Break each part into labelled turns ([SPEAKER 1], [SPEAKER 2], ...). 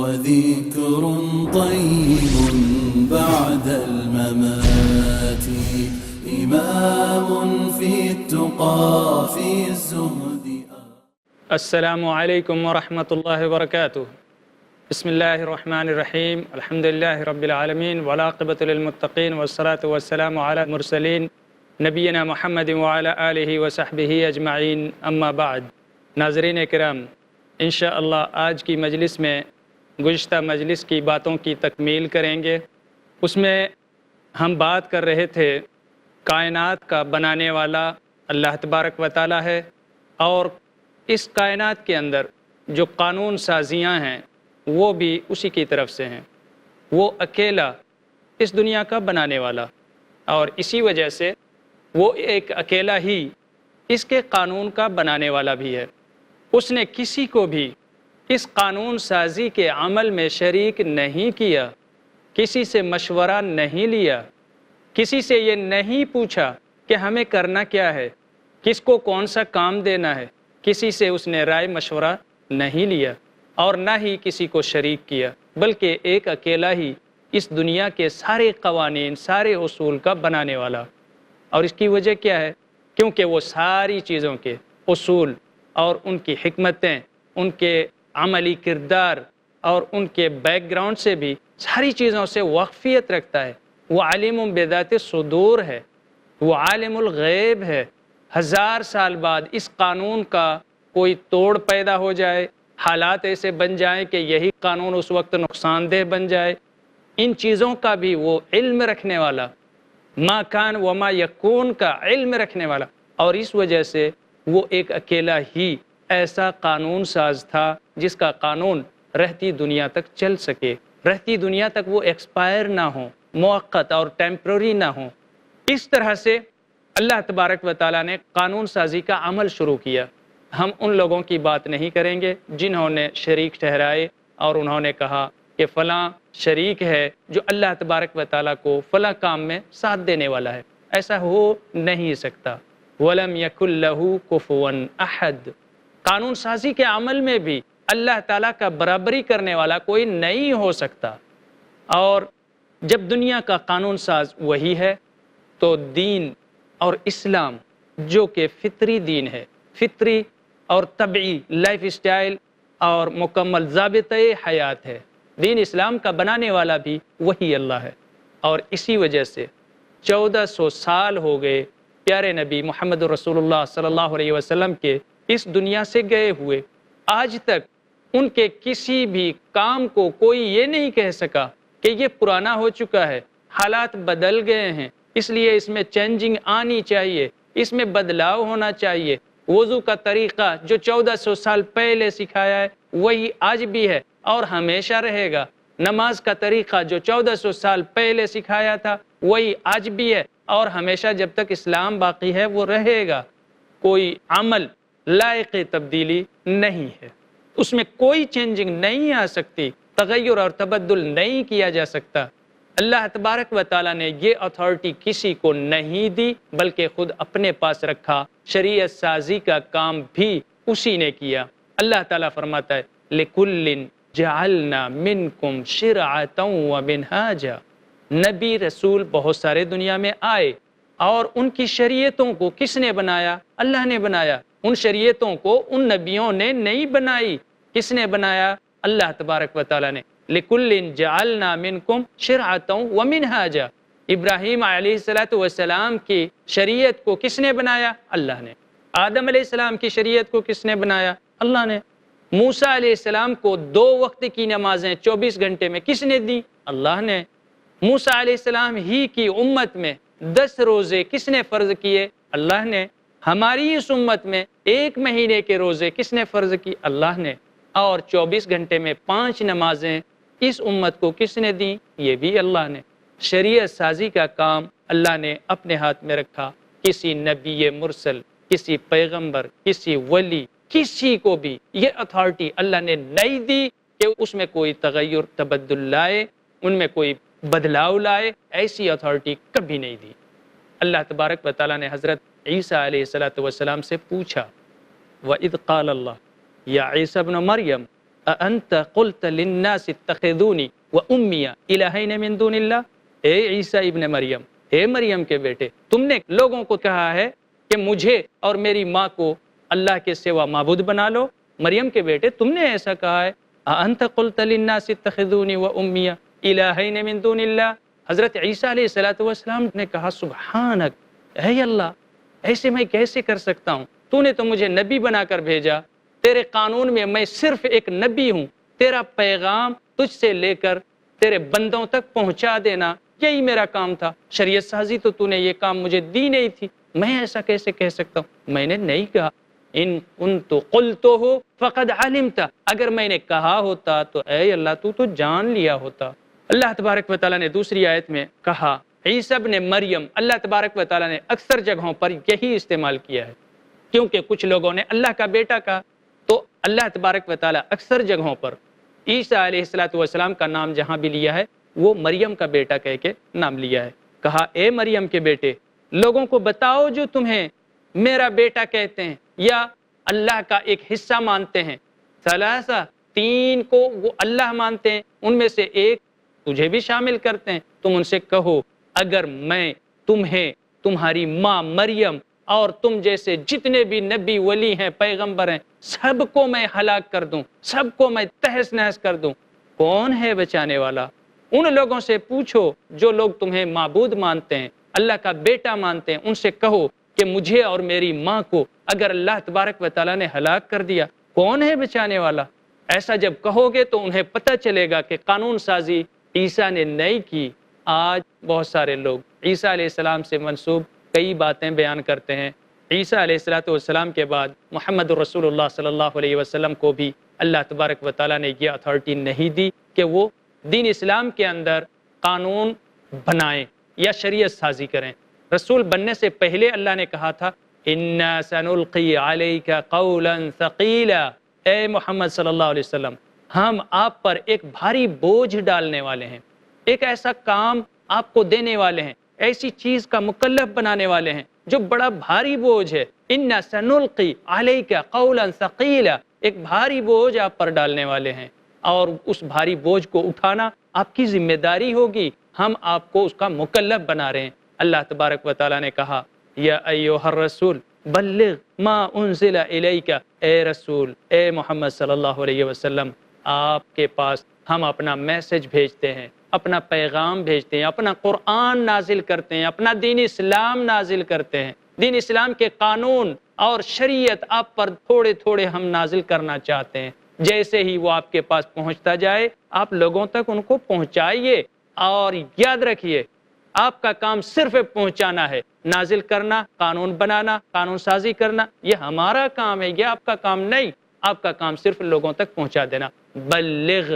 [SPEAKER 1] وذكر طيب بعد الممات إمام في التقى في الزهد.
[SPEAKER 2] السلام علیکم ورحمۃ اللہ وبرکاتہ. بسم اللہ الرحمن الرحیم. الحمد للہ رب العالمین والعاقبۃ للمتقین والصلاۃ والسلام علی المرسلین نبینا محمد وعلی آلہ وصحبہ اجمعین. اما بعد. ناظرین کرام، انشاءاللہ آج کی مجلس میں گزشتہ مجلس کی باتوں کی تکمیل کریں گے. اس میں ہم بات کر رہے تھے کائنات کا بنانے والا اللہ تبارک و تعالی ہے، اور اس کائنات کے اندر جو قانون سازیاں ہیں وہ بھی اسی کی طرف سے ہیں. وہ اکیلا اس دنیا کا بنانے والا، اور اسی وجہ سے وہ ایک اکیلا ہی اس کے قانون کا بنانے والا بھی ہے. اس نے کسی کو بھی اس قانون سازی کے عمل میں شریک نہیں کیا، کسی سے مشورہ نہیں لیا، کسی سے یہ نہیں پوچھا کہ ہمیں کرنا کیا ہے، کس کو کون سا کام دینا ہے. کسی سے اس نے رائے مشورہ نہیں لیا اور نہ ہی کسی کو شریک کیا، بلکہ ایک اکیلا ہی اس دنیا کے سارے قوانین، سارے اصول کا بنانے والا. اور اس کی وجہ کیا ہے؟ کیونکہ وہ ساری چیزوں کے اصول اور ان کی حکمتیں، ان کے عملی کردار اور ان کے بیک گراؤنڈ سے بھی ساری چیزوں سے واقفیت رکھتا ہے. وہ علیم بذات الصدور ہے، وہ عالم الغیب ہے. 1000 سال بعد اس قانون کا کوئی توڑ پیدا ہو جائے، حالات ایسے بن جائیں کہ یہی قانون اس وقت نقصان دہ بن جائے، ان چیزوں کا بھی وہ علم رکھنے والا، ما کان وما یکون کا علم رکھنے والا. اور اس وجہ سے وہ ایک اکیلا ہی ایسا قانون ساز تھا جس کا قانون رہتی دنیا تک چل سکے، رہتی دنیا تک وہ ایکسپائر نہ ہو، موقت اور ٹیمپرری نہ ہو. اس طرح سے اللہ تبارک و تعالیٰ نے قانون سازی کا عمل شروع کیا. ہم ان لوگوں کی بات نہیں کریں گے جنہوں نے شریک ٹھہرائے اور انہوں نے کہا کہ فلاں شریک ہے جو اللہ تبارک و تعالیٰ کو فلاں کام میں ساتھ دینے والا ہے. ایسا ہو نہیں سکتا. وَلَمْ يَكُنْ لَهُ كُفُوًا أَحَدٌ. قانون سازی کے عمل میں بھی اللہ تعالیٰ کا برابری کرنے والا کوئی نہیں ہو سکتا. اور جب دنیا کا قانون ساز وہی ہے تو دین اور اسلام جو کہ فطری دین ہے، فطری اور طبعی لائف اسٹائل اور مکمل ضابطۂ حیات ہے، دین اسلام کا بنانے والا بھی وہی اللہ ہے. اور اسی وجہ سے 1400 سال ہو گئے پیارے نبی محمد رسول اللہ صلی اللہ علیہ وسلم کے اس دنیا سے گئے ہوئے. آج تک ان کے کسی بھی کام کو کوئی یہ نہیں کہہ سکا کہ یہ پرانا ہو چکا ہے، حالات بدل گئے ہیں، اس لیے اس میں چینجنگ آنی چاہیے، اس میں بدلاؤ ہونا چاہیے. وضو کا طریقہ جو 1400 سال پہلے سکھایا ہے وہی آج بھی ہے اور ہمیشہ رہے گا. نماز کا طریقہ جو 1400 سال پہلے سکھایا تھا وہی آج بھی ہے اور ہمیشہ جب تک اسلام باقی ہے وہ رہے گا. کوئی عمل لائق تبدیلی نہیں ہے، اس میں کوئی چینجنگ نہیں آ سکتی، تغیر اور تبدل نہیں کیا جا سکتا. اللہ تبارک و تعالیٰ نے یہ اتھارٹی کسی کو نہیں دی بلکہ خود اپنے پاس رکھا. شریعت سازی کا کام بھی اسی نے کیا. اللہ تعالیٰ فرماتا ہے لِكُلٍّ جَعَلْنَا مِنْكُمْ شِرْعَةً وَمِنْهَاجًا. نبی رسول بہت سارے دنیا میں آئے اور ان کی شریعتوں کو کس نے بنایا؟ اللہ نے بنایا. ان شریعتوں کو ان نبیوں نے نہیں بنائی. کس نے بنایا؟ اللہ تبارک و تعالیٰ نے. لِكُلٍّ جَعَلْنَا مِنْكُمْ شِرْعَةً وَمِنْهَاجًا. ابراہیم علیہ السلام کی شریعت کو کس نے بنایا؟ اللہ نے. آدم علیہ السلام کی شریعت کو کس نے بنایا؟ اللہ نے. موسیٰ علیہ السلام کو 2 وقت کی نمازیں 24 گھنٹے میں کس نے دی؟ اللہ نے. موسیٰ علیہ السلام ہی کی امت میں 10 روزے کس نے فرض کیے؟ اللہ نے. ہماری اس امت میں 1 مہینے کے روزے کس نے فرض کی؟ اللہ نے. اور 24 گھنٹے میں 5 نمازیں اس امت کو کس نے دیں؟ یہ بھی اللہ نے. شریعت سازی کا کام اللہ نے اپنے ہاتھ میں رکھا. کسی نبی مرسل، کسی پیغمبر، کسی ولی، کسی کو بھی یہ اتھارٹی اللہ نے نہیں دی کہ اس میں کوئی تغیر تبدل لائے، ان میں کوئی بدلاؤ لائے. ایسی اتھارٹی کبھی نہیں دی. اللہ تبارک و تعالیٰ نے حضرت عیسیٰ علیہ السلام سے پوچھا وَإِذْ قَالَ اللَّهُ يَا عِيسَى ابْنَ مَرْيَمَ اَأَنْتَ قُلْتَ لِلنَّاسِ اتَّخِذُونِي وَأُمِّيَ إِلَٰهَيْنِ مِن دُونِ اللَّهِ، اے عیسیٰ ابن مریم، اے مریم کے بیٹے، تم نے لوگوں کو کہا ہے کہ مجھے اور میری ماں کو اللہ کے سوا معبود بنا لو۔ مریم کے بیٹے، تم نے ایسا کہا ہے؟ اَأَنْتَ قُلْتَ لِلنَّاسِ اتَّخِذُونِي وَأُمِّيَ إِلَٰهَيْنِ مِن دُونِ اللَّهِ۔ حضرت عیسیٰ علیہ السلام نے کہا سبحانک، اے اللہ، ایسے میں کیسے کر سکتا ہوں؟ تو نے تو مجھے نبی بنا کر بھیجا، تیرے قانون میں میں صرف ایک نبی ہوں، تیرا پیغام تجھ سے لے کر تیرے بندوں تک پہنچا دینا، یہی میرا کام تھا۔ شریعت سازی تو نے یہ کام مجھے دی نہیں تھی، میں ایسا کیسے کہہ سکتا ہوں؟ میں نے نہیں کہا۔ ان کنت قلتہ فقد علمت، اگر میں نے کہا ہوتا تو اے اللہ تو جان لیا ہوتا۔ اللہ تبارک و تعالیٰ نے دوسری آیت میں کہا عیسیٰ ابن مریم، اللہ تبارک و تعالیٰ نے اکثر جگہوں پر یہی استعمال کیا ہے، کیونکہ کچھ لوگوں نے اللہ کا بیٹا کہا، تو اللہ تبارک و تعالیٰ اکثر جگہوں پر عیسیٰ علیہ السلام کا نام جہاں بھی لیا ہے وہ مریم کا بیٹا کہہ کے نام لیا ہے۔ کہا اے مریم کے بیٹے، لوگوں کو بتاؤ جو تمہیں میرا بیٹا کہتے ہیں یا اللہ کا ایک حصہ مانتے ہیں، ثلاثہ، تین کو وہ اللہ مانتے ہیں، ان میں سے ایک تجھے بھی شامل کرتے ہیں، تم ان سے کہو اگر میں تمہیں تمہاری ماں مریم اور تم جیسے جتنے بھی نبی ولی ہیں پیغمبر ہیں سب کو میں ہلاک کر دوں، سب کو میں تہس نہس کر دوں، کون ہے بچانے والا؟ ان لوگوں سے پوچھو جو لوگ تمہیں معبود مانتے ہیں، اللہ کا بیٹا مانتے ہیں، ان سے کہو کہ مجھے اور میری ماں کو اگر اللہ تبارک و تعالیٰ نے ہلاک کر دیا، کون ہے بچانے والا؟ ایسا جب کہو گے تو انہیں پتہ چلے گا کہ قانون سازی عیسیٰ نے نہیں کی۔ آج بہت سارے لوگ عیسیٰ علیہ السلام سے منسوب کئی باتیں بیان کرتے ہیں۔ عیسیٰ علیہ السلام کے بعد محمد رسول اللہ صلی اللہ علیہ وسلم کو بھی اللہ تبارک و تعالیٰ نے یہ اتھارٹی نہیں دی کہ وہ دین اسلام کے اندر قانون بنائیں یا شریعت سازی کریں۔ رسول بننے سے پہلے اللہ نے کہا تھا اِنَّا سَنُلْقِي عَلَيْكَ قَوْلًا ثَقِيلًا، اے محمد صلی اللہ علیہ وسلم، ہم آپ پر ایک بھاری بوجھ ڈالنے والے ہیں، ایک ایسا کام آپ کو دینے والے ہیں، ایسی چیز کا مکلف بنانے والے ہیں جو بڑا بھاری بوجھ ہے۔ اِنَّا سَنُلْقِي عَلَيْكَ قَوْلًا ثَقِيلًا، ایک بھاری بوجھ آپ پر ڈالنے والے ہیں، اور اس بھاری بوجھ کو اٹھانا آپ کی ذمہ داری ہوگی، ہم آپ کو اس کا مکلف بنا رہے ہیں۔ اللہ تبارک و تعالیٰ نے کہا یا ایھا الرسول بلغ ما انزل الیک، اے رسول، اے محمد صلی اللہ علیہ وسلم، آپ کے پاس ہم اپنا میسج بھیجتے ہیں، اپنا پیغام بھیجتے ہیں، اپنا قرآن نازل کرتے ہیں، اپنا دین اسلام نازل کرتے ہیں، دین اسلام کے قانون اور شریعت آپ پر تھوڑے تھوڑے ہم نازل کرنا چاہتے ہیں۔ جیسے ہی وہ آپ کے پاس پہنچتا جائے آپ لوگوں تک ان کو پہنچائیے، اور یاد رکھیے آپ کا کام صرف پہنچانا ہے، نازل کرنا، قانون بنانا، قانون سازی کرنا یہ ہمارا کام ہے، یہ آپ کا کام نہیں، آپ کا کام صرف لوگوں تک پہنچا دینا۔ بلغ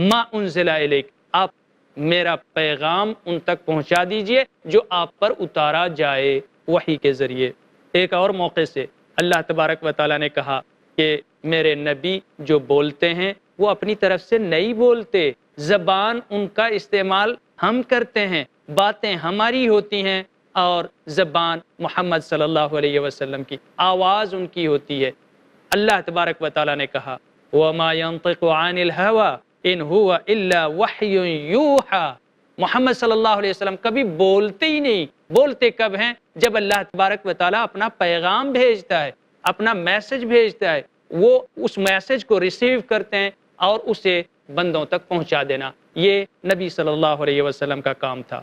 [SPEAKER 2] ما انزل الیک، آپ میرا پیغام ان تک پہنچا دیجئے جو آپ پر اتارا جائے وحی کے ذریعے۔ ایک اور موقع سے اللہ تبارک و تعالیٰ نے کہا کہ میرے نبی جو بولتے ہیں وہ اپنی طرف سے نہیں بولتے، زبان ان کا استعمال ہم کرتے ہیں، باتیں ہماری ہوتی ہیں، اور زبان محمد صلی اللہ علیہ وسلم کی، آواز ان کی ہوتی ہے۔ اللہ تبارک و تعالیٰ نے کہا وَمَا يَنطِقُ عَنِ الْهَوَىٰ إِنْ هُوَ إِلَّا وَحْيٌ يُوحَىٰ، محمد صلی اللہ علیہ وسلم کبھی بولتے ہی نہیں، بولتے کب ہیں؟ جب اللہ تبارک و تعالیٰ اپنا پیغام بھیجتا ہے، اپنا میسج بھیجتا ہے، وہ اس میسج کو ریسیو کرتے ہیں اور اسے بندوں تک پہنچا دینا، یہ نبی صلی اللہ علیہ وسلم کا کام تھا۔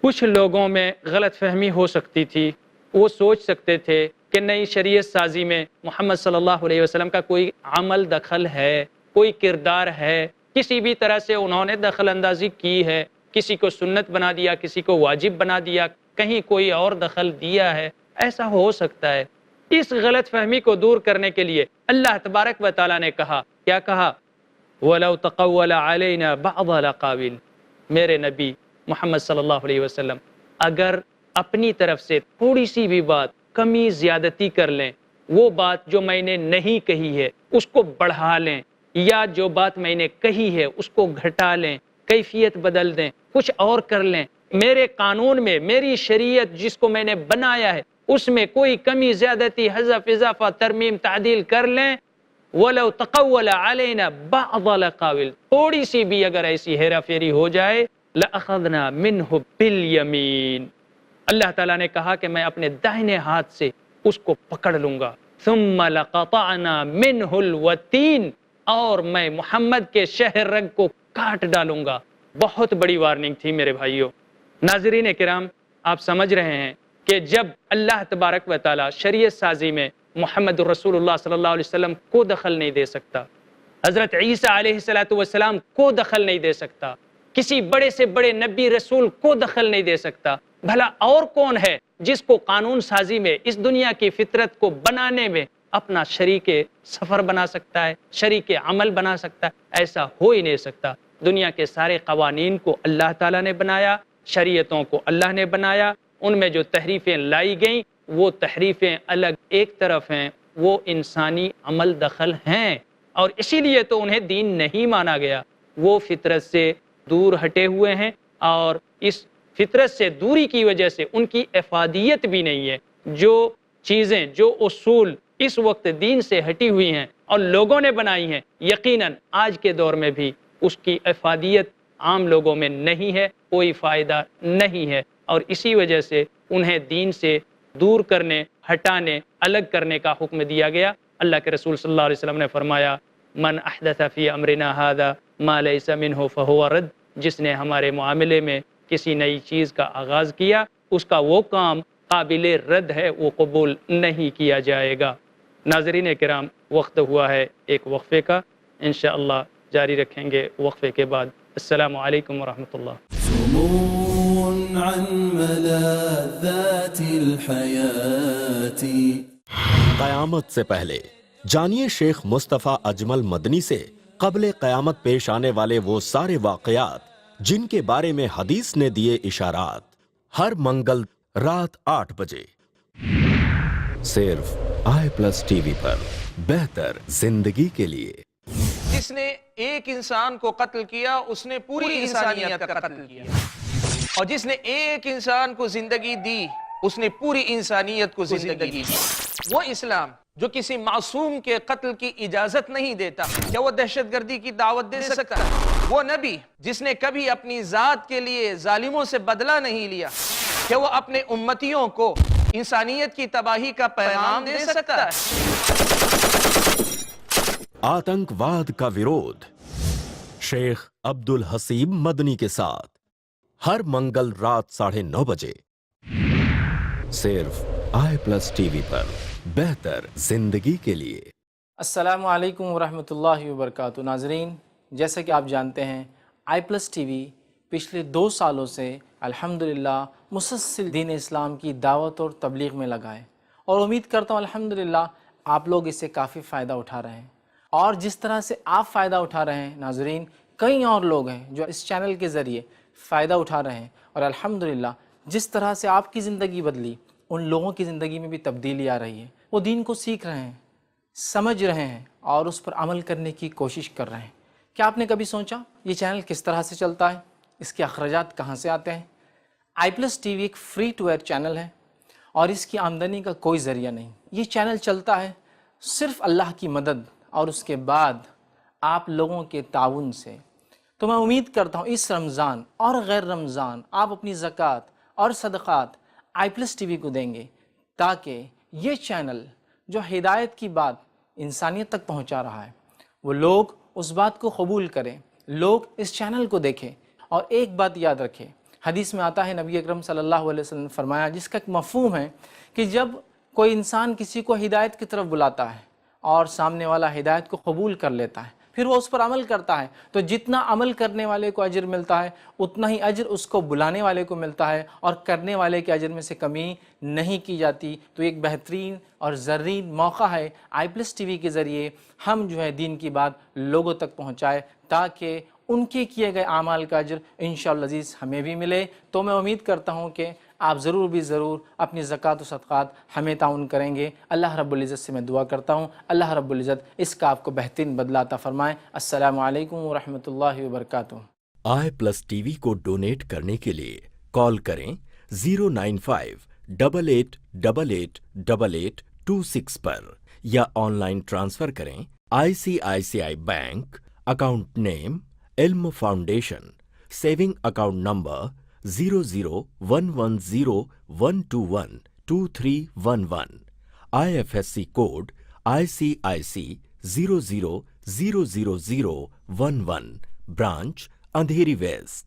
[SPEAKER 2] کچھ لوگوں میں غلط فہمی ہو سکتی تھی، وہ سوچ سکتے تھے کہ نئی شریعت سازی میں محمد صلی اللہ علیہ وسلم کا کوئی عمل دخل ہے، کوئی کردار ہے، کسی بھی طرح سے انہوں نے دخل اندازی کی ہے، کسی کو سنت بنا دیا، کسی کو واجب بنا دیا، کہیں کوئی اور دخل دیا ہے، ایسا ہو سکتا ہے۔ اس غلط فہمی کو دور کرنے کے لیے اللہ تبارک و تعالیٰ نے کہا، کیا کہا؟ وَلَوْ تَقَوَّلَ عَلَيْنَا بَعْضَ الْأَقَاوِيلِ، میرے نبی محمد صلی اللہ علیہ وسلم اگر اپنی طرف سے تھوڑی سی بھی بات کمی زیادتی کر لیں، وہ بات جو میں نے نہیں کہی ہے اس کو بڑھا لیں، یا جو بات میں نے کہی ہے اس کو گھٹا لیں، کیفیت بدل دیں، کچھ اور کر لیں، میرے قانون میں، میری شریعت جس کو میں نے بنایا ہے اس میں کوئی کمی زیادتی، حذف، اضافہ، ترمیم، تعدیل کر لیں، وَلَوْ تَقَوَّلَ عَلَيْنَا بَعْضَ الْأَقَاوِلِ، تھوڑی سی بھی اگر ایسی ہیرا پھیری ہو جائے، لَأَخَذْنَا مِنْهُ بِالْيَمِينِ، اللہ تعالیٰ نے کہا کہ میں اپنے دائنے ہاتھ سے اس کو پکڑ لوں گا، ثُمَّ لَقَطَعْنَا مِنْهُ الْوَتِينَ، اور میں محمد کے شہر رگ کو کاٹ ڈالوں گا۔ بہت بڑی وارننگ تھی میرے بھائیوں۔ ناظرین کرام، آپ سمجھ رہے ہیں کہ جب اللہ تبارک و تعالیٰ شریعت سازی میں محمد رسول اللہ صلی اللہ علیہ وسلم کو دخل نہیں دے سکتا، حضرت عیسیٰ علیہ السلام کو دخل نہیں دے سکتا، کسی بڑے سے بڑے نبی رسول کو دخل نہیں دے سکتا، بھلا اور کون ہے جس کو قانون سازی میں، اس دنیا کی فطرت کو بنانے میں اپنا شریک سفر بنا سکتا ہے، شریک عمل بنا سکتا ہے؟ ایسا ہو ہی نہیں سکتا۔ دنیا کے سارے قوانین کو اللہ تعالیٰ نے بنایا، شریعتوں کو اللہ نے بنایا، ان میں جو تحریفیں لائی گئیں وہ تحریفیں الگ ایک طرف ہیں، وہ انسانی عمل دخل ہیں، اور اسی لیے تو انہیں دین نہیں مانا گیا۔ وہ فطرت سے دور ہٹے ہوئے ہیں، اور اس فطرت سے دوری کی وجہ سے ان کی افادیت بھی نہیں ہے۔ جو چیزیں، جو اصول اس وقت دین سے ہٹی ہوئی ہیں اور لوگوں نے بنائی ہیں، یقیناً آج کے دور میں بھی اس کی افادیت عام لوگوں میں نہیں ہے، کوئی فائدہ نہیں ہے، اور اسی وجہ سے انہیں دین سے دور کرنے، ہٹانے، الگ کرنے کا حکم دیا گیا۔ اللہ کے رسول صلی اللہ علیہ وسلم نے فرمایا، من احدث فی امرنا ھذا ما لیس منہ فہو رد، جس نے ہمارے معاملے میں کسی نئی چیز کا آغاز کیا، اس کا وہ کام قابل رد ہے، وہ قبول نہیں کیا جائے گا۔ ناظرین کرام، وقت ہوا ہے ایک وقفے کا، انشاءاللہ جاری رکھیں گے وقفے کے بعد۔ السلام علیکم ورحمۃ اللہ۔
[SPEAKER 1] سمو عن ملاذات الحیات۔
[SPEAKER 3] قیامت سے پہلے جانیے شیخ مصطفیٰ اجمل مدنی سے قبل قیامت پیش آنے والے وہ سارے واقعات جن کے بارے میں حدیث نے دیے اشارات، ہر منگل رات 8 بجے صرف i+ TV پر، بہتر زندگی کے لیے۔
[SPEAKER 4] جس نے ایک انسان کو قتل کیا اس نے پوری انسانیت کا قتل کیا، اور جس نے ایک انسان کو زندگی دی اس نے پوری انسانیت کو زندگی دی۔ وہ اسلام جو کسی معصوم کے قتل کی اجازت نہیں دیتا، کیا وہ دہشت گردی کی دعوت دے سکتا ہے؟ وہ نبی جس نے کبھی اپنی ذات کے لیے ظالموں سے بدلہ نہیں لیا، کیا وہ اپنے امتیوں کو انسانیت کی تباہی کا پیغام دے سکتا ہے؟
[SPEAKER 3] آتنک واد کا ویرودھ، شیخ عبدالحسیب مدنی کے ساتھ، ہر منگل رات 9:30 بجے صرف i+ TV پر، بہتر زندگی کے لیے۔
[SPEAKER 5] السلام علیکم ورحمۃ اللہ وبرکاتہ۔ ناظرین، جیسا کہ آپ جانتے ہیں i+ TV پچھلے 2 سالوں سے الحمدللہ مسلسل دین اسلام کی دعوت اور تبلیغ میں لگا ہے، اور امید کرتا ہوں الحمدللہ آپ لوگ اس سے کافی فائدہ اٹھا رہے ہیں، اور جس طرح سے آپ فائدہ اٹھا رہے ہیں ناظرین، کئی اور لوگ ہیں جو اس چینل کے ذریعے فائدہ اٹھا رہے ہیں، اور الحمدللہ جس طرح سے آپ کی زندگی بدلی، ان لوگوں کی زندگی میں بھی تبدیلی آ رہی ہے۔ وہ دین کو سیکھ رہے ہیں، سمجھ رہے ہیں، اور اس پر عمل کرنے کی کوشش کر رہے ہیں۔ کیا آپ نے کبھی سوچا یہ چینل کس طرح سے چلتا ہے؟ اس کے اخراجات کہاں سے آتے ہیں؟ i+ TV ایک فری ٹو ایئر چینل ہے، اور اس کی آمدنی کا کوئی ذریعہ نہیں۔ یہ چینل چلتا ہے صرف اللہ کی مدد اور اس کے بعد آپ لوگوں کے تعاون سے۔ تو میں امید کرتا ہوں اس رمضان اور غیر رمضان آپ اپنی زکوٰۃ اور صدقات i+ TV کو دیں گے، تاکہ یہ چینل جو ہدایت کی بات انسانیت تک پہنچا رہا ہے، وہ لوگ اس بات کو قبول کریں، لوگ اس چینل کو دیکھیں۔ اور ایک بات یاد رکھیں، حدیث میں آتا ہے، نبی اکرم صلی اللہ علیہ وسلم نے فرمایا، جس کا ایک مفہوم ہے کہ جب کوئی انسان کسی کو ہدایت کی طرف بلاتا ہے اور سامنے والا ہدایت کو قبول کر لیتا ہے، پھر وہ اس پر عمل کرتا ہے، تو جتنا عمل کرنے والے کو اجر ملتا ہے اتنا ہی اجر اس کو بلانے والے کو ملتا ہے، اور کرنے والے کے اجر میں سے کمی نہیں کی جاتی۔ تو ایک بہترین اور زرین موقع ہے i+ TV کے ذریعے ہم جو ہے دین کی بات لوگوں تک پہنچائے، تاکہ ان کے کیے گئے اعمال کا اجر انشاءاللہ عزیز ہمیں بھی ملے۔ تو میں امید کرتا ہوں کہ آپ ضرور بھی ضرور اپنی زکوٰۃ و صدقات ہمیں تعاون کریں گے۔ اللہ رب العزت سے میں دعا کرتا ہوں، اللہ رب العزت اس کا آپ کو بہترین بدلہ عطا فرمائیں۔ السلام علیکم ورحمۃ اللہ وبرکاتہ۔
[SPEAKER 3] i+ TV کو ڈونیٹ کرنے کے لیے کال کریں 09588888826 پر، یا آن لائن ٹرانسفر کریں ICICI Bank, account name Ilm Foundation, saving account number 001101212311, IFSC code ICIC 00000011, branch Andheri West.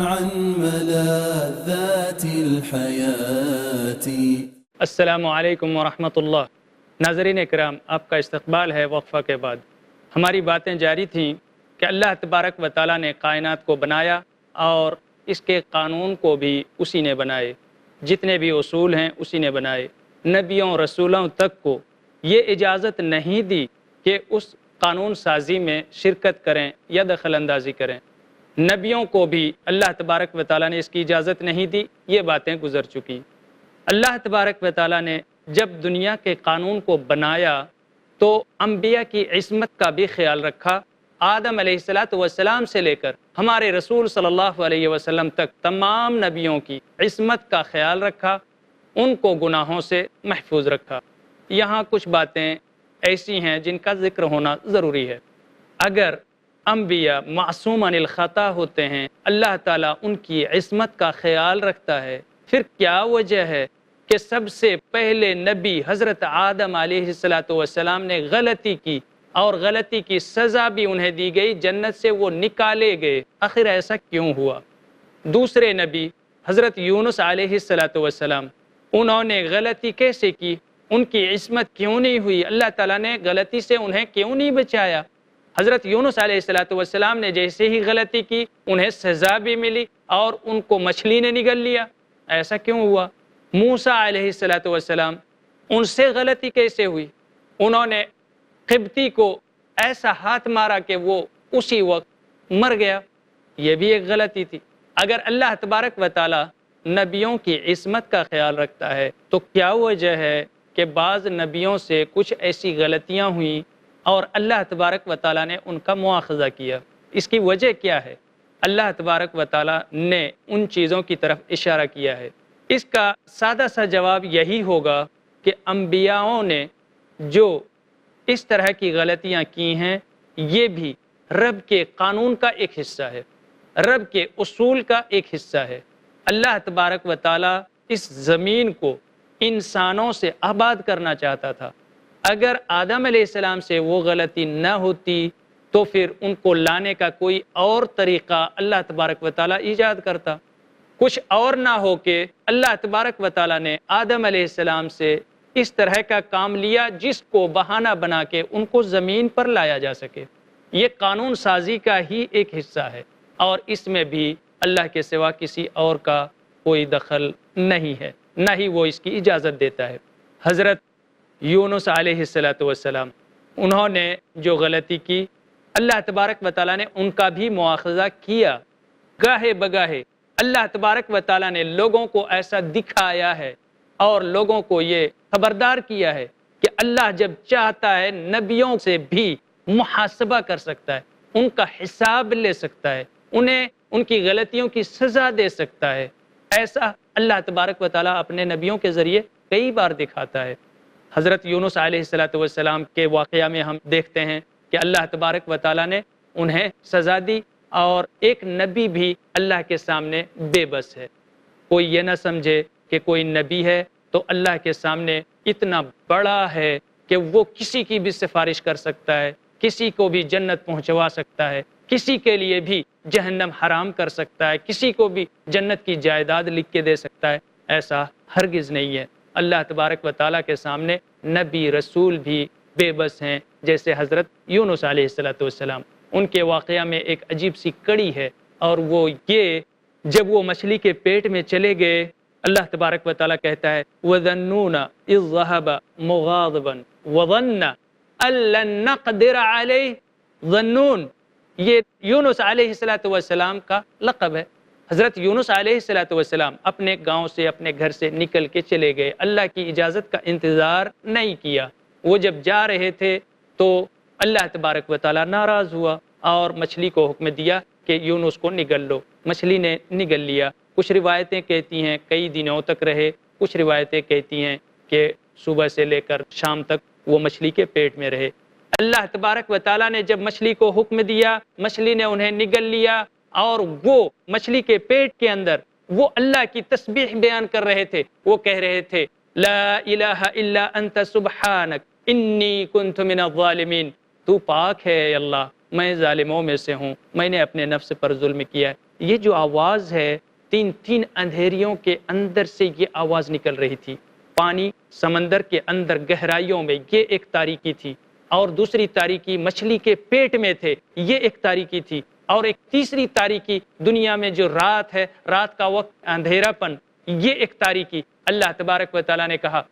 [SPEAKER 1] عن ملاذات الحياة.
[SPEAKER 2] السلام علیکم ورحمۃ اللہ۔ ناظرین اکرام، آپ کا استقبال ہے وقفہ کے بعد۔ ہماری باتیں جاری تھیں کہ اللہ تبارک و تعالیٰ نے کائنات کو بنایا اور اس کے قانون کو بھی اسی نے بنائے، جتنے بھی اصول ہیں اسی نے بنائے۔ نبیوں رسولوں تک کو یہ اجازت نہیں دی کہ اس قانون سازی میں شرکت کریں یا دخل اندازی کریں۔ نبیوں کو بھی اللہ تبارک و تعالیٰ نے اس کی اجازت نہیں دی، یہ باتیں گزر چکی۔ اللہ تبارک و تعالیٰ نے جب دنیا کے قانون کو بنایا تو انبیاء کی عصمت کا بھی خیال رکھا۔ آدم علیہ السلام سے لے کر ہمارے رسول صلی اللہ علیہ وسلم تک تمام نبیوں کی عصمت کا خیال رکھا، ان کو گناہوں سے محفوظ رکھا۔ یہاں کچھ باتیں ایسی ہیں جن کا ذکر ہونا ضروری ہے۔ اگر انبیاء معصوم عن الخطا ہوتے ہیں، اللہ تعالیٰ ان کی عصمت کا خیال رکھتا ہے، پھر کیا وجہ ہے کہ سب سے پہلے نبی حضرت آدم علیہ السلام نے غلطی کی اور غلطی کی سزا بھی انہیں دی گئی، جنت سے وہ نکالے گئے؟ آخر ایسا کیوں ہوا؟ دوسرے نبی حضرت یونس علیہ السلام، انہوں نے غلطی کیسے کی؟ ان کی عصمت کیوں نہیں ہوئی؟ اللہ تعالیٰ نے غلطی سے انہیں کیوں نہیں بچایا؟ حضرت یونس علیہ السلام نے جیسے ہی غلطی کی انہیں سزا بھی ملی اور ان کو مچھلی نے نگل لیا، ایسا کیوں ہوا؟ موسیٰ علیہ السلام، ان سے غلطی کیسے ہوئی؟ انہوں نے قبطی کو ایسا ہاتھ مارا کہ وہ اسی وقت مر گیا، یہ بھی ایک غلطی تھی۔ اگر اللہ تبارک و تعالی نبیوں کی عصمت کا خیال رکھتا ہے تو کیا وجہ ہے کہ بعض نبیوں سے کچھ ایسی غلطیاں ہوئیں اور اللہ تبارک و تعالیٰ نے ان کا مواخذہ کیا؟ اس کی وجہ کیا ہے؟ اللہ تبارک و تعالیٰ نے ان چیزوں کی طرف اشارہ کیا ہے۔ اس کا سادہ سا جواب یہی ہوگا کہ انبیاءوں نے جو اس طرح کی غلطیاں کی ہیں یہ بھی رب کے قانون کا ایک حصہ ہے، رب کے اصول کا ایک حصہ ہے۔ اللہ تبارک و تعالیٰ اس زمین کو انسانوں سے آباد کرنا چاہتا تھا۔ اگر آدم علیہ السلام سے وہ غلطی نہ ہوتی تو پھر ان کو لانے کا کوئی اور طریقہ اللہ تبارک و تعالیٰ ایجاد کرتا۔ کچھ اور نہ ہو کہ اللہ تبارک و تعالیٰ نے آدم علیہ السلام سے اس طرح کا کام لیا جس کو بہانہ بنا کے ان کو زمین پر لایا جا سکے۔ یہ قانون سازی کا ہی ایک حصہ ہے اور اس میں بھی اللہ کے سوا کسی اور کا کوئی دخل نہیں ہے، نہ ہی وہ اس کی اجازت دیتا ہے۔ حضرت یونس علیہ السلام، انہوں نے جو غلطی کی اللہ تبارک و تعالیٰ نے ان کا بھی مواخذہ کیا۔ گاہے بگاہے اللہ تبارک و تعالیٰ نے لوگوں کو ایسا دکھایا ہے اور لوگوں کو یہ خبردار کیا ہے کہ اللہ جب چاہتا ہے نبیوں سے بھی محاسبہ کر سکتا ہے، ان کا حساب لے سکتا ہے، انہیں ان کی غلطیوں کی سزا دے سکتا ہے۔ ایسا اللہ تبارک و تعالیٰ اپنے نبیوں کے ذریعے کئی بار دکھاتا ہے۔ حضرت یونس علیہ السلام کے واقعہ میں ہم دیکھتے ہیں کہ اللہ تبارک و تعالیٰ نے انہیں سزا دی اور ایک نبی بھی اللہ کے سامنے بے بس ہے۔ کوئی یہ نہ سمجھے کہ کوئی نبی ہے تو اللہ کے سامنے اتنا بڑا ہے کہ وہ کسی کی بھی سفارش کر سکتا ہے، کسی کو بھی جنت پہنچوا سکتا ہے، کسی کے لیے بھی جہنم حرام کر سکتا ہے، کسی کو بھی جنت کی جائیداد لکھ کے دے سکتا ہے۔ ایسا ہرگز نہیں ہے۔ اللہ تبارک و تعالیٰ کے سامنے نبی رسول بھی بے بس ہیں، جیسے حضرت یونس علیہ السلام۔ ان کے واقعہ میں ایک عجیب سی کڑی ہے اور وہ یہ، جب وہ مچھلی کے پیٹ میں چلے گئے اللہ تبارک و تعالیٰ کہتا ہے وَذَنُّونَ إِذْ ذَهَبَ مُغَاضِبًا وَظَنَّ أَن لَّن نَّقْدِرَ عَلَيْهِ۔ ذنون یہ یونس علیہ السلام کا لقب ہے۔ حضرت یونس علیہ السلام اپنے گاؤں سے، اپنے گھر سے نکل کے چلے گئے، اللہ کی اجازت کا انتظار نہیں کیا۔ وہ جب جا رہے تھے تو اللہ تبارک و تعالیٰ ناراض ہوا اور مچھلی کو حکم دیا کہ یونس کو نگل لو۔ مچھلی نے نگل لیا۔ کچھ روایتیں کہتی ہیں کئی دنوں تک رہے، کچھ روایتیں کہتی ہیں کہ صبح سے لے کر شام تک وہ مچھلی کے پیٹ میں رہے۔ اللہ تبارک و تعالیٰ نے جب مچھلی کو حکم دیا، مچھلی نے انہیں نگل لیا، اور وہ مچھلی کے پیٹ کے اندر وہ اللہ کی تسبیح بیان کر رہے تھے، وہ کہہ رہے تھے لا الہ الا انت سبحانک انی کنت من الظالمین، تو پاک ہے اے اللہ، میں ظالموں میں سے ہوں، میں نے اپنے نفس پر ظلم کیا ہے۔ یہ جو آواز ہے، تین اندھیریوں کے اندر سے یہ آواز نکل رہی تھی۔ پانی سمندر کے اندر گہرائیوں میں یہ ایک تاریکی تھی، اور دوسری تاریکی مچھلی کے پیٹ میں تھے، یہ ایک تاریکی تھی، اور ایک تیسری تاریکی دنیا میں جو رات ہے، رات کا وقت، اندھیرا پن، یہ ایک تاریکی۔ اللہ تبارک و تعالیٰ نے کہا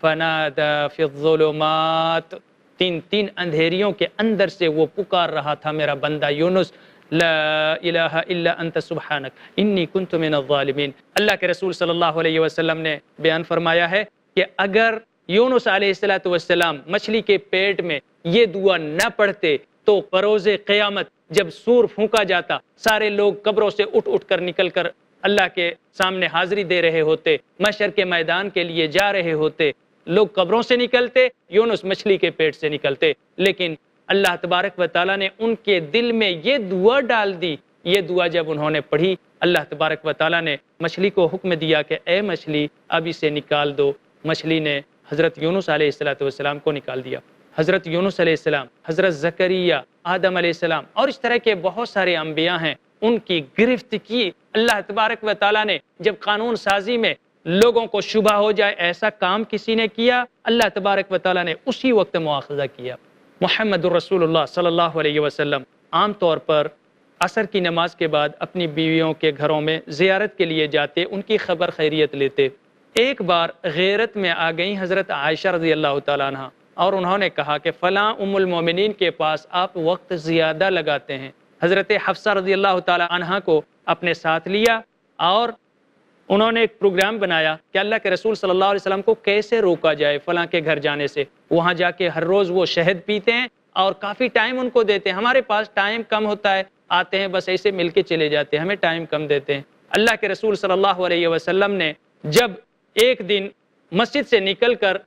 [SPEAKER 2] فنادى في الظلمات، تین اندھیریوں کے اندر سے وہ پکار رہا تھا میرا بندہ یونس، لا الہ الا انت سبحانک انی کنت من الظالمین۔ اللہ کے رسول صلی اللہ علیہ وسلم نے بیان فرمایا ہے کہ اگر یونس علیہ السلام مچھلی کے پیٹ میں یہ دعا نہ پڑھتے تو بروز قیامت جب سور پھونکا جاتا، سارے لوگ قبروں سے اٹھ کر نکل کر اللہ کے سامنے حاضری دے رہے ہوتے، محشر کے میدان کے لیے جا رہے ہوتے، لوگ قبروں سے نکلتے، یونس مچھلی کے پیٹ سے نکلتے، لیکن اللہ تبارک و تعالیٰ نے ان کے دل میں یہ دعا ڈال دی۔ یہ دعا جب انہوں نے پڑھی، اللہ تبارک و تعالیٰ نے مچھلی کو حکم دیا کہ اے مچھلی اب اسے نکال دو۔ مچھلی نے حضرت یونس علیہ السلام کو نکال دیا۔ حضرت یونس علیہ السلام، حضرت زکریا، آدم علیہ السلام اور اس طرح کے بہت سارے انبیاء ہیں، ان کی گرفت کی اللہ تبارک و تعالیٰ نے۔ جب قانون سازی میں لوگوں کو شبہ ہو جائے ایسا کام کسی نے کیا، اللہ تبارک و تعالیٰ نے اسی وقت مواخذہ کیا۔ محمد الرسول اللہ صلی اللہ علیہ وسلم عام طور پر عصر کی نماز کے بعد اپنی بیویوں کے گھروں میں زیارت کے لیے جاتے، ان کی خبر خیریت لیتے۔ ایک بار غیرت میں آ گئی حضرت عائشہ رضی اللہ تعالیٰ عنہ، اور انہوں نے کہا کہ فلاں ام المومنین کے پاس آپ وقت زیادہ لگاتے ہیں۔ حضرت حفصہ رضی اللہ تعالیٰ عنہ کو اپنے ساتھ لیا، اور انہوں نے ایک پروگرام بنایا کہ اللہ کے رسول صلی اللہ علیہ وسلم کو کیسے روکا جائے فلاں کے گھر جانے سے۔ وہاں جا کے ہر روز وہ شہد پیتے ہیں اور کافی ٹائم ان کو دیتے ہیں۔ ہمارے پاس ٹائم کم ہوتا ہے، آتے ہیں بس ایسے مل کے چلے جاتے ہیں، ہمیں ٹائم کم دیتے ہیں۔ اللہ کے رسول صلی اللہ علیہ وسلم نے جب ایک دن مسجد سے نکل کر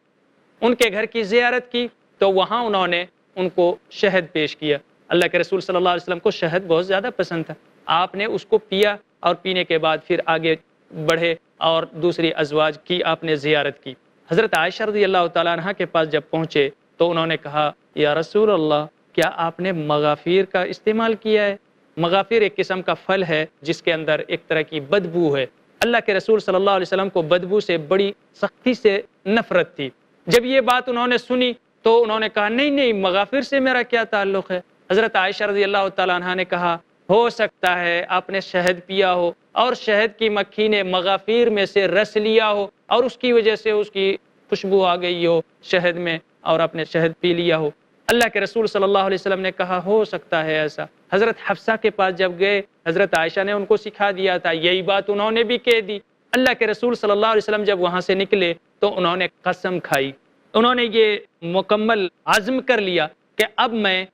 [SPEAKER 2] ان کے گھر کی زیارت کی تو وہاں انہوں نے ان کو شہد پیش کیا۔ اللہ کے رسول صلی اللہ علیہ وسلم کو شہد بہت زیادہ پسند تھا، آپ نے اس کو پیا، اور پینے کے بعد پھر آگے بڑھے اور دوسری ازواج کی آپ نے زیارت کی۔ حضرت عائشہ رضی اللہ تعالیٰ عنہ کے پاس جب پہنچے تو انہوں نے کہا یا رسول اللہ، کیا آپ نے مغافیر کا استعمال کیا ہے؟ مغافیر ایک قسم کا پھل ہے جس کے اندر ایک طرح کی بدبو ہے۔ اللہ کے رسول صلی اللہ علیہ وسلم کو بدبو سے بڑی سختی سے نفرت تھی۔ جب یہ بات انہوں نے سنی تو انہوں نے کہا نہیں مغافر سے میرا کیا تعلق ہے۔ حضرت عائشہ رضی اللہ تعالیٰ عنہ نے کہا ہو سکتا ہے آپ نے شہد پیا ہو اور شہد کی مکھی نے مغافیر میں سے رس لیا ہو اور اس کی وجہ سے اس کی خوشبو آ گئی ہو شہد میں اور آپ نے شہد پی لیا ہو۔ اللہ کے رسول صلی اللہ علیہ وسلم نے کہا ہو سکتا ہے ایسا۔ حضرت حفصہ کے پاس جب گئے، حضرت عائشہ نے ان کو سکھا دیا تھا، یہی بات انہوں نے بھی کہہ دی۔ اللہ کے رسول صلی اللہ علیہ وسلم جب وہاں سے نکلے تو انہوں نے قسم کھائی، انہوں نے یہ مکمل عزم کر لیا کہ اب میں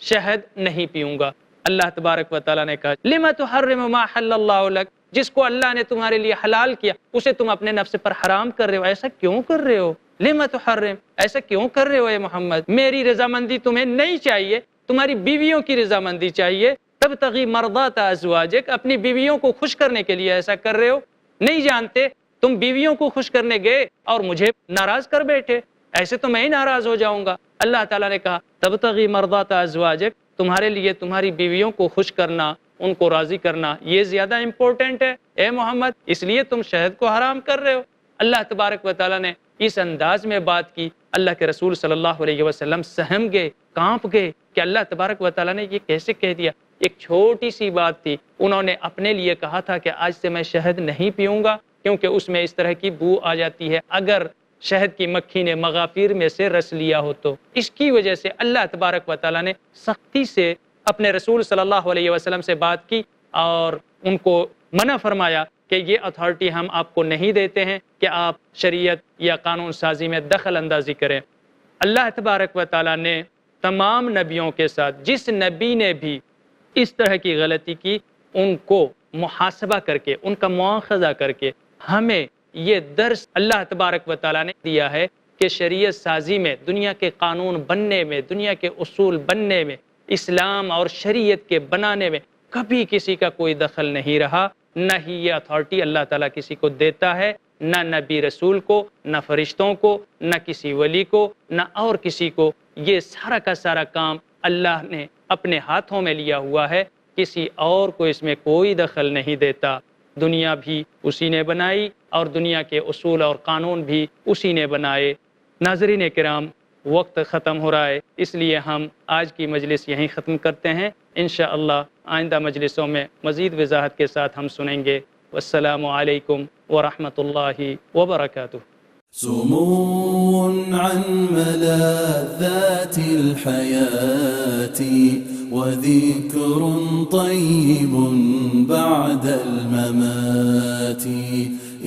[SPEAKER 2] شہد نہیں پیوں گا۔ اللہ تبارک و تعالیٰ نے کہا لِمَ تُحَرِّمُ مَا حَلَّ اللَّهُ لَكَ، جس کو اللہ نے تمہارے لیے حلال کیا اسے تم اپنے نفس پر حرام کر رہے ہو، ایسا کیوں کر رہے ہو؟ لِمَ تُحَرِّمُ، ایسا کیوں کر رہے ہو اے محمد؟ میری رضامندی تمہیں نہیں چاہیے، تمہاری بیویوں کی رضامندی چاہیے۔ تبتغی مرضات ازواجک، اپنی بیویوں کو خوش کرنے کے لیے ایسا کر رہے ہو؟ نہیں جانتے تم بیویوں کو خوش کرنے گئے اور مجھے ناراض کر بیٹھے، ایسے تو میں ہی ناراض ہو جاؤں گا۔ اللہ تعالیٰ نے کہا تبتغی مرضات ازواجک، تمہارے لیے تمہاری بیویوں کو خوش کرنا، ان کو راضی کرنا یہ زیادہ امپورٹنٹ ہے اے محمد، اس لیے تم شہد کو حرام کر رہے ہو۔ اللہ تبارک و تعالیٰ نے اس انداز میں بات کی، اللہ کے رسول صلی اللہ علیہ وسلم سہم گئے، کانپ گئے کہ اللہ تبارک و تعالیٰ نے یہ کیسے کہہ دیا۔ ایک چھوٹی سی بات تھی، انہوں نے اپنے لیے کہا تھا کہ آج سے میں شہد نہیں پیوں گا کیونکہ اس میں اس طرح کی بو آ جاتی ہے، اگر شہد کی مکھی نے مغافیر میں سے رس لیا ہو تو۔ اس کی وجہ سے اللہ تبارک و تعالیٰ نے سختی سے اپنے رسول صلی اللہ علیہ وسلم سے بات کی اور ان کو منع فرمایا کہ یہ اتھارٹی ہم آپ کو نہیں دیتے ہیں کہ آپ شریعت یا قانون سازی میں دخل اندازی کریں۔ اللہ تبارک و تعالیٰ نے تمام نبیوں کے ساتھ جس نبی نے بھی اس طرح کی غلطی کی، ان کو محاسبہ کر کے، ان کا مواخذہ کر کے ہمیں یہ درس اللہ تبارک و تعالیٰ نے دیا ہے کہ شریعت سازی میں، دنیا کے قانون بننے میں، دنیا کے اصول بننے میں، اسلام اور شریعت کے بنانے میں کبھی کسی کا کوئی دخل نہیں رہا، نہ ہی یہ اتھارٹی اللہ تعالیٰ کسی کو دیتا ہے، نہ نبی رسول کو، نہ فرشتوں کو، نہ کسی ولی کو، نہ اور کسی کو۔ یہ سارا کا سارا کام اللہ نے اپنے ہاتھوں میں لیا ہوا ہے، کسی اور کو اس میں کوئی دخل نہیں دیتا۔ دنیا بھی اسی نے بنائی اور دنیا کے اصول اور قانون بھی اسی نے بنائے۔ ناظرین کرام، وقت ختم ہو رہا ہے، اس لیے ہم آج کی مجلس یہیں ختم کرتے ہیں۔ انشاءاللہ آئندہ مجلسوں میں مزید وضاحت کے ساتھ ہم سنیں گے۔ والسلام علیکم ورحمۃ اللہ وبرکاتہ۔
[SPEAKER 1] سمو عن ملاذات الحياة وذكر طيب بعد الممات،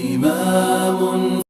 [SPEAKER 1] إمام